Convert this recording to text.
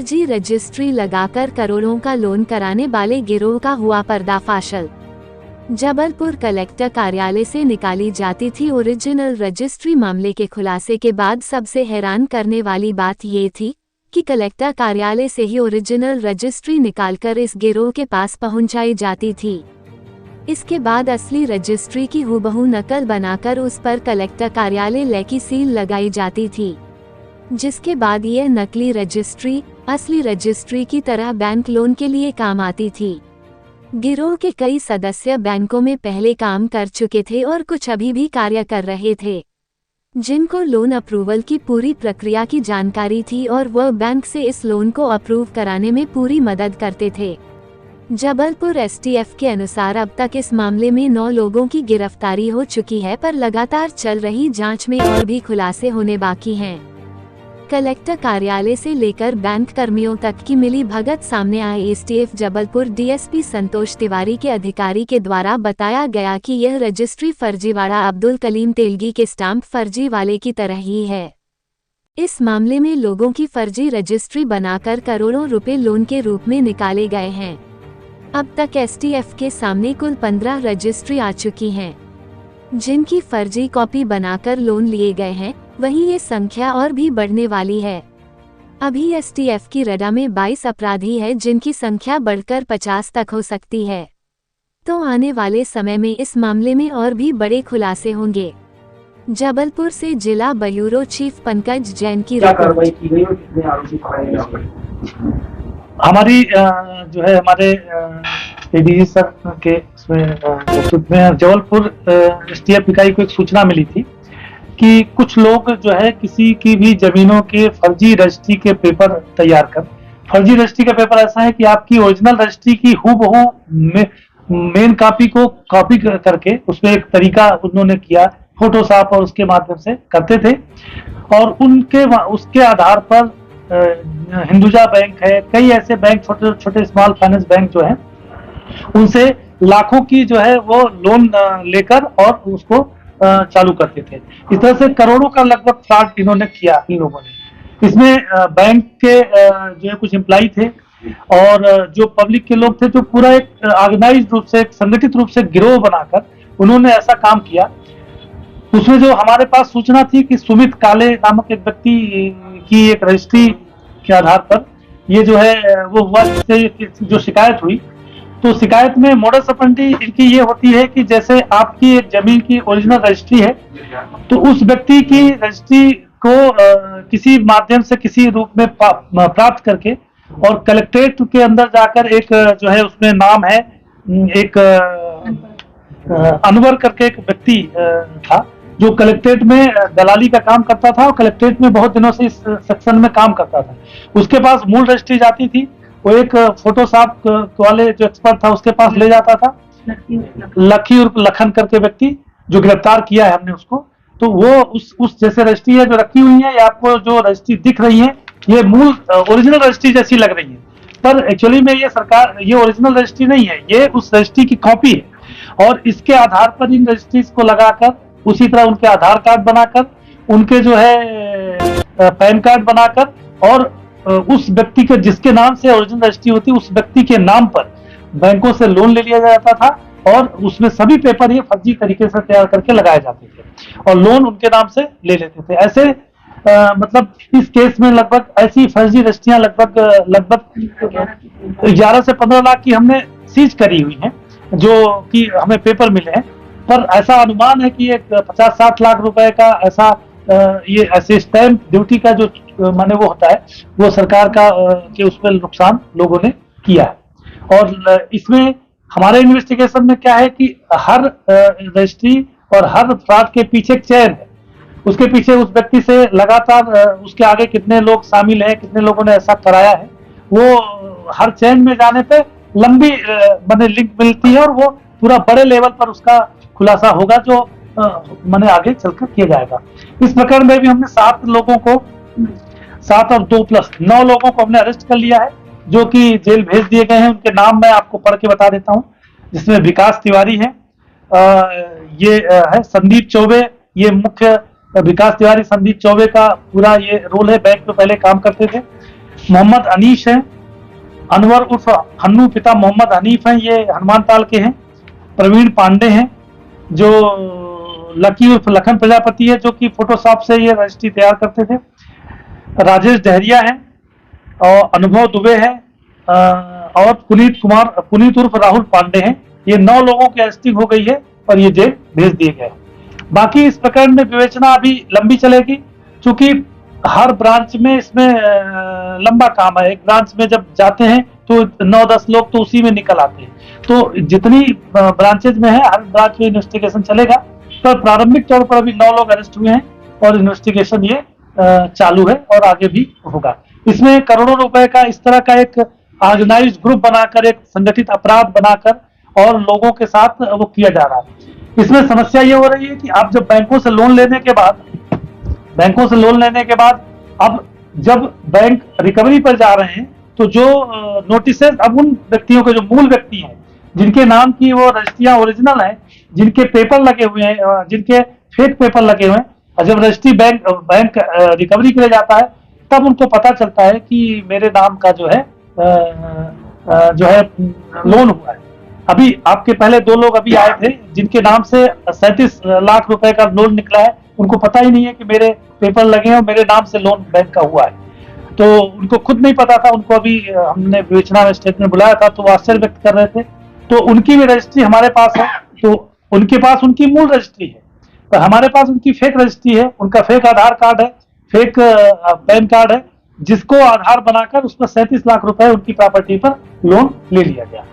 फर्जी रजिस्ट्री लगाकर करोड़ों का लोन कराने वाले गिरोह का हुआ पर्दाफाश। जबलपुर कलेक्टर कार्यालय से निकाली जाती थी ओरिजिनल रजिस्ट्री। मामले के खुलासे के बाद सबसे हैरान करने वाली बात ये थी कि कलेक्टर कार्यालय से ही ओरिजिनल रजिस्ट्री निकालकर इस गिरोह के पास पहुंचाई जाती थी। इसके बाद असली रजिस्ट्री की हूबहू नकल बनाकर उस पर कलेक्टर कार्यालय की सील लगाई जाती थी, जिसके बाद यह नकली रजिस्ट्री असली रजिस्ट्री की तरह बैंक लोन के लिए काम आती थी। गिरोह के कई सदस्य बैंकों में पहले काम कर चुके थे और कुछ अभी भी कार्य कर रहे थे, जिनको लोन अप्रूवल की पूरी प्रक्रिया की जानकारी थी और वह बैंक से इस लोन को अप्रूव कराने में पूरी मदद करते थे। जबलपुर एसटीएफ के अनुसार अब तक इस मामले में 9 लोगों की गिरफ्तारी हो चुकी है, पर लगातार चल रही जांच में और भी खुलासे होने बाकी हैं। कलेक्टर कार्यालय से लेकर बैंक कर्मियों तक की मिली भगत सामने आई। एसटीएफ जबलपुर डीएसपी संतोष तिवारी के अधिकारी के द्वारा बताया गया कि यह रजिस्ट्री फर्जीवाड़ा अब्दुल कलीम तेलगी के स्टाम्प फर्जी वाले की तरह ही है। इस मामले में लोगों की फर्जी रजिस्ट्री बनाकर करोड़ों रुपए लोन के रूप में निकाले गए हैं। अब तक एसटीएफ के सामने कुल 15 रजिस्ट्री आ चुकी हैं, जिनकी फर्जी कॉपी बनाकर लोन लिए गए हैं। वहीं ये संख्या और भी बढ़ने वाली है। अभी एसटीएफ की रडा में 22 अपराधी है, जिनकी संख्या बढ़कर 50 तक हो सकती है। तो आने वाले समय में इस मामले में और भी बड़े खुलासे होंगे। जबलपुर से जिला ब्यूरो चीफ पंकज जैन की रिपोर्ट। हमारी जो है हमारे एडीजी सर के नेतृत्व में जबलपुर एसटीएफ इकाई को एक सूचना मिली थी कि कुछ लोग जो है किसी की भी जमीनों के फर्जी रजिस्ट्री के पेपर तैयार कर, फर्जी रजिस्ट्री का पेपर ऐसा है कि आपकी ओरिजिनल रजिस्ट्री की हूबहू मेन कॉपी को कॉपी करके उसमें एक तरीका उन्होंने किया, फोटोशॉप और उसके माध्यम से करते थे। और उसके आधार पर हिंदुजा बैंक है, कई ऐसे बैंक छोटे छोटे स्मॉल फाइनेंस बैंक जो हैं, उनसे लाखों की जो है वो लोन लेकर और उसको चालू करते थे। इस तरह से करोड़ों का लगभग फ्रॉड इन्होंने किया इन लोगों ने। इसमें बैंक के जो है कुछ एम्प्लॉई थे और जो पब्लिक के लोग थे, जो पूरा एक ऑर्गेनाइज्ड रूप से, संगठित रूप से गिरोह बनाकर उन्होंने ऐसा काम किया। उसमें जो हमारे पास सूचना थी कि सुमित काले नामक एक व्यक्ति की एक रजिस्ट्री के आधार पर ये जो है वो हुआ, जिससे जो शिकायत हुई। तो शिकायत में मोडस ऑपरेंडी इनकी ये होती है कि जैसे आपकी एक जमीन की ओरिजिनल रजिस्ट्री है, तो उस व्यक्ति की रजिस्ट्री को किसी माध्यम से किसी रूप में प्राप्त करके और कलेक्ट्रेट के अंदर जाकर एक जो है उसमें नाम है, एक अनवर करके एक व्यक्ति था जो कलेक्ट्रेट में दलाली का काम करता था और कलेक्ट्रेट में बहुत दिनों से इस सेक्शन में काम करता था। उसके पास मूल रजिस्ट्री जाती थी, वो एक फोटोशॉप वाले जो एक्सपर्ट था उसके पास ले जाता था। लखी उर्फ लखन करके व्यक्ति जो गिरफ्तार किया है हमने उसको। तो वो उस जैसे रजिस्ट्री है जो रखी हुई है, ये आपको जो रजिस्ट्री दिख रही है ये मूल ओरिजिनल रजिस्ट्री जैसी लग रही है, पर एक्चुअली में ये ओरिजिनल रजिस्ट्री नहीं है, ये उस रजिस्ट्री की कॉपी है। और इसके आधार पर इन रजिस्ट्रीज को लगाकर, उसी तरह उनके आधार कार्ड बनाकर, उनके जो है पैन कार्ड बनाकर और उस व्यक्ति के जिसके नाम से ओरिजिनल रजिस्ट्री होती है उस व्यक्ति के नाम पर बैंकों से लोन ले लिया जाता था और उसमें सभी पेपर ये फर्जी तरीके से तैयार करके लगाए जाते थे और लोन उनके नाम से ले लेते थे। ऐसे मतलब इस केस में लगभग ऐसी फर्जी रजिस्ट्रियां लगभग 11 से 15 लाख की हमने सीज करी हुई हैं, जो कि हमें पेपर मिले हैं। पर ऐसा अनुमान है कि एक 50-60 लाख रुपए का ऐसा ये ऐसे स्टैंप ड्यूटी का जो माने वो होता है, वो सरकार का के उस पर नुकसान लोगों ने किया है। और इसमें हमारे इन्वेस्टिगेशन में क्या है कि हर रजिस्ट्री और हर फ्रॉड के पीछे एक चेन है, उसके पीछे उस व्यक्ति से लगातार उसके आगे कितने लोग शामिल हैं, कितने लोगों ने ऐसा कराया है, वो हर चेन में जाने पे लंबी माने लिंक मिलती है और वो पूरा बड़े लेवल पर उसका खुलासा होगा जो माने आगे चलकर किया जाएगा। इस प्रकरण में भी हमने 7 लोगों को 7 और 2 प्लस 9 लोगों को हमने अरेस्ट कर लिया है, जो कि जेल भेज दिए गए हैं। उनके नाम मैं आपको पढ़ के बता देता हूं, जिसमें विकास तिवारी है, ये है संदीप चौबे, ये मुख्य विकास तिवारी संदीप चौबे का पूरा ये रोल है, बैंक में पहले काम करते थे। मोहम्मद अनीश है, अनवर उर्फ हन्नू पिता मोहम्मद हनीफ हैं, ये हनुमान ताल के हैं। प्रवीण पांडे हैं जो लकी उर्फ लखन प्रजापति है, जो कि फोटोशॉप से ये रजिस्ट्री तैयार करते थे। राजेश डहरिया है और अनुभव दुबे है और पुनीत उर्फ राहुल पांडे हैं। ये 9 लोगों की अरेस्टिंग हो गई है और ये जेल भेज दिए गए। बाकी इस प्रकरण में विवेचना अभी लंबी चलेगी, क्योंकि हर ब्रांच में इसमें लंबा काम है। एक ब्रांच में जब जाते हैं तो 9-10 लोग तो उसी में निकल आते हैं। तो जितनी ब्रांचेज में है, हर ब्रांच में इन्वेस्टिगेशन चलेगा। पर प्रारंभिक तौर पर अभी 9 लोग अरेस्ट हुए हैं और इन्वेस्टिगेशन ये चालू है और आगे भी होगा। इसमें करोड़ों रुपए का इस तरह का एक ऑर्गेनाइज्ड ग्रुप बनाकर, एक संगठित अपराध बनाकर और लोगों के साथ वो किया जा रहा है। इसमें समस्या ये हो रही है कि आप जब बैंकों से लोन लेने के बाद अब जब बैंक रिकवरी पर जा रहे हैं, तो जो नोटिसेस अब उन व्यक्तियों के, जो मूल व्यक्ति हैं, जिनके नाम की वो रजिस्ट्रियां ओरिजिनल हैं, जिनके पेपर लगे हुए हैं, जिनके फेक पेपर लगे हुए हैं, और जब रजिस्ट्री बैंक रिकवरी के लिए जाता है, तब उनको पता चलता है कि मेरे नाम का जो है लोन हुआ है। अभी आपके पहले 2 लोग अभी आए थे जिनके नाम से 37 लाख रुपए का लोन निकला है। उनको पता ही नहीं है कि मेरे पेपर लगे हैं और मेरे नाम से लोन बैंक का हुआ है, तो उनको खुद नहीं पता था। उनको अभी हमने विवेचना मजिस्ट्रेट में बुलाया था, तो वो आश्चर्य व्यक्त कर रहे थे। तो उनकी भी रजिस्ट्री हमारे पास है, तो उनके पास उनकी मूल रजिस्ट्री है, पर हमारे पास उनकी फेक रजिस्ट्री है। उनका फेक आधार कार्ड है, फेक पैन कार्ड है, जिसको आधार बनाकर उस पर 37 लाख रुपए उनकी प्रॉपर्टी पर लोन ले लिया गया।